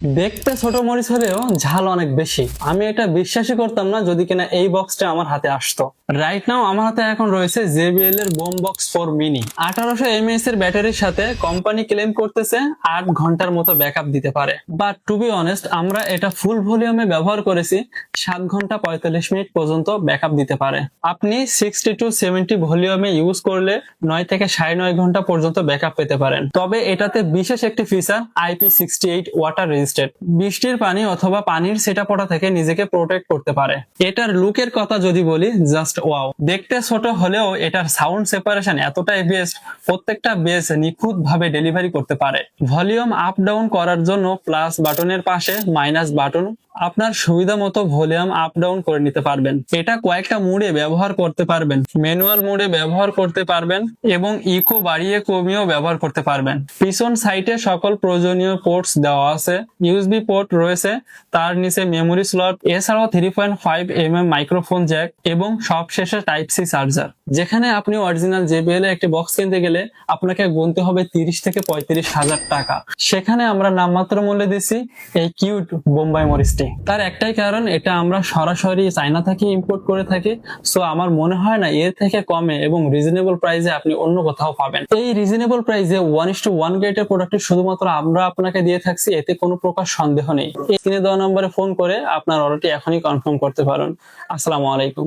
দেখতে ছোট মরিচ হলেও ঝাল অনেক বেশি। আমি এটা বিশ্বাসই করতাম না যদি কিনা এই বক্সটা আমার হাতে আসতো। রাইট নাও আমার হাতে এখন রয়েছে JBL এর বোম বক্স 4 মিনি। 1800 mAh এর ব্যাটারির সাথে কোম্পানি ক্লেম করতেছে 8 ঘন্টার মতো ব্যাকআপ দিতে পারে। বাট টু বি অনেস্ট, আমরা এটা ফুল ভলিউমে ব্যবহার করেছি, 7 ঘন্টা 45 মিনিট পর্যন্ত ব্যাকআপ দিতে পারে। আপনি 60 to 70 ভলিউমে ইউজ করলে 9 থেকে 9.5 ঘন্টা পর্যন্ত ব্যাকআপ পেতে পারেন। তবে এটাতে বিশেষ একটি ফিচার IP68 ওয়াটার রেজিস্ট্যান্ট, বৃষ্টির পানি অথবা পানির ছিটাফোঁটা থেকে নিজেকে প্রোটেক্ট করতে পারে। এটার লুকের কথা যদি বলি, জাস্ট ওয়াও। দেখতে ছোট হলেও এটার সাউন্ড সেপারেশন এতটাই বেস্ট, প্রত্যেকটা বেস নিখুঁত ভাবে ডেলিভারি করতে পারে। ভলিউম আপ ডাউন করার জন্য প্লাস বাটনের পাশে মাইনাস বাটন, আপনার সুবিধা মতো ভলিউম আপ ডাউন করে নিতে পারবেন। এটা কয়েকটা মোডে ব্যবহার করতে পারবেন, ম্যানুয়াল মোডে ব্যবহার করতে পারবেন এবং ইকো বাড়িয়ে কমিয়েও ব্যবহার করতে পারবেন। পিছন সাইডে সকল প্রয়োজনীয় পোর্টস দেওয়া আছে, USB পোর্ট রয়েছে, তার নিচে মেমোরি স্লট, এছাড়াও 3.5mm মাইক্রোফোন জ্যাক এবং সবশেষে টাইপ সি চার্জার। যেখানে আপনি অরিজিনাল JBL এর একটি বক্স কিনতে গেলে আপনাকে গুনতে হবে 30 থেকে 35 হাজার টাকা, সেখানে আমরা নামমাত্র মূল্যে দিচ্ছি এই কিউট বোম্বাই মরিচটি। তার একটাই কারণ, এটা আমরা সরাসরি চায়না থেকে ইম্পোর্ট করে থাকি। সো আমার মনে হয় না এর থেকে কমে এবং রিজনেবল প্রাইসে আপনি অন্য কোথাও পাবেন। এই রিজনেবল প্রাইসে 1:1 গ্রেডের প্রোডাক্টটি শুধুমাত্র আমরা আপনাকে দিয়ে থাকছি, এতে কোনো প্রকার সন্দেহ নেই। এই স্ক্রিনে দেওয়া নম্বরে ফোন করে আপনার অর্ডারটি এখনই কনফার্ম করতে পারেন। আসসালামু আলাইকুম।